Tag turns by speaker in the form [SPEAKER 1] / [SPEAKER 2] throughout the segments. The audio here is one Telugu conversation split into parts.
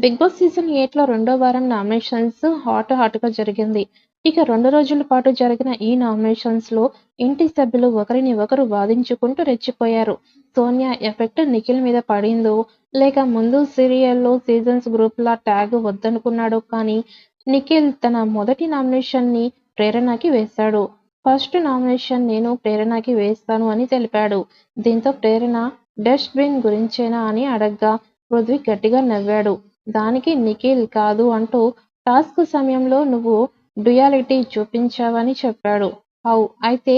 [SPEAKER 1] బిగ్ బాస్ సీజన్ 8లో రెండో వారం నామినేషన్స్ హాట్‌గా జరిగింది. ఇక 2 రోజుల పాటు జరిగిన ఈ నామినేషన్స్‌లో ఇంటి సభ్యులు ఒకరిని ఒకరు వాదించుకుంటూ రెచ్చిపోయారు. సోనియా ఎఫెక్ట్ నిఖిల్ మీద పడిందో, లేక ముందు సీరియల్‌లో సీజన్స్ గ్రూప్‌ల ట్యాగ్ వద్దనుకున్నాడో కానీ, నిఖిల్ తన మొదటి నామినేషన్‌ని ప్రేరణకి వేశాడు. ఫస్ట్ నామినేషన్ నేను ప్రేరణకి వేస్తాను అని తెలిపాడు. దీంతో ప్రేరణ డస్ట్ బిన్ గురించేనా అని అడగ్గా పృథ్వీ గట్టిగా నవ్వాడు. దానికి నిఖిల్ కాదు అంటూ టాస్క్ సమయంలో నువ్వు డ్యుయాలిటీ చూపించావని చెప్పాడు. అయితే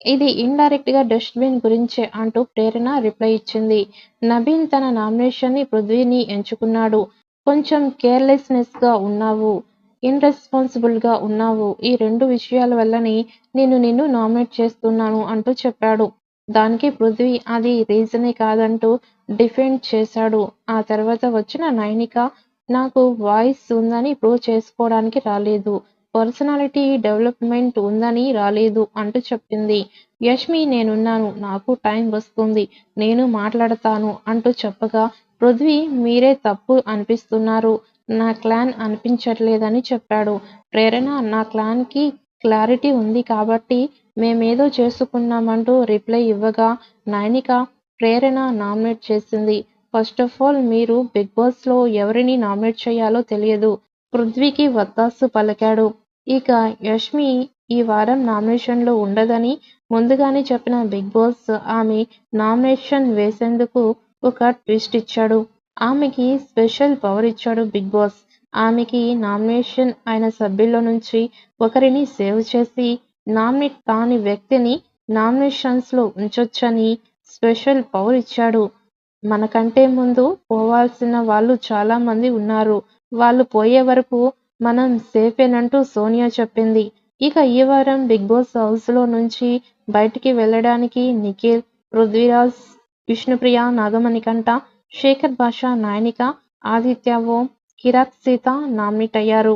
[SPEAKER 1] ఇది ఇండైరెక్ట్ గా డస్ట్ బిన్ గురించే అంటూ ప్రేరణ రిప్లై ఇచ్చింది. నబీల్ తన నామినేషన్ ని పృథ్వీని ఎంచుకున్నాడు. కొంచెం కేర్లెస్నెస్ గా ఉన్నావు, ఇర్రెస్పాన్సిబుల్ గా ఉన్నావు. ఈ 2 విషయాల వల్లనే నేను నిన్ను నామినేట్ చేస్తున్నాను అంటూ చెప్పాడు. దానికి పృథ్వీ అది రీజనే కాదంటూ డిఫెండ్ చేశాడు. ఆ తర్వాత వచ్చిన నైనిక నాకు వాయిస్ ఉందని ప్రూవ్ చేసుకోవడానికి రాలేదు. పర్సనాలిటీ డెవలప్‌మెంట్ ఉందని రాలేదు అంటూ చెప్పింది. యష్మి నేనున్నాను. నాకు టైం వస్తుంది. నేను మాట్లాడతాను అంటూ చెప్పగా పృథ్వీ మీరే తప్పు అనిపిస్తున్నారు. నా క్లాన్ అనిపించట్లేదని చెప్పాడు. ప్రేరణ నా క్లాన్‌కి క్లారిటీ ఉంది కాబట్టి మేమేదో చేసుకున్నామంటూ రిప్లై ఇవ్వగా నైనిక ప్రేరణ నామినేట్ చేసింది. ఫస్ట్ ఆఫ్ ఆల్ మీరు బిగ్ బాస్‌లో ఎవరిని నామినేట్ చేయాలో తెలియదు. పృథ్వీకి వత్తాసు పలికాడు. ఇక యష్మి ఈ వారం నామినేషన్‌లో ఉండదని ముందుగానే చెప్పిన బిగ్ బాస్ ఆమె నామినేషన్ వేసేందుకు ఒక ట్విస్ట్ ఇచ్చాడు. ఆమెకి స్పెషల్ పవర్ ఇచ్చాడు బిగ్ బాస్. ఆమెకి నామినేషన్ అయిన సభ్యుల్లో నుంచి ఒకరిని సేవ్ చేసి నామినేట్ కాని వ్యక్తిని నామినేషన్స్‌లో ఉంచొచ్చని స్పెషల్ పవర్ ఇచ్చాడు. మనకంటే ముందు పోవాల్సిన వాళ్ళు చాలా మంది ఉన్నారు. వాళ్ళు పోయే వరకు మనం సేఫేనంటూ సోనియా చెప్పింది. ఇక ఈ వారం బిగ్ బాస్ హౌస్‌లో నుంచి బయటికి వెళ్ళడానికి నిఖిల్, పృథ్వీరాజ్, విష్ణుప్రియ, నాగమణికంఠ, శేఖర్ భాష, నైనిక, ఆదిత్య ఓం, కిరాక్ సీత నామినేట్ అయ్యారు.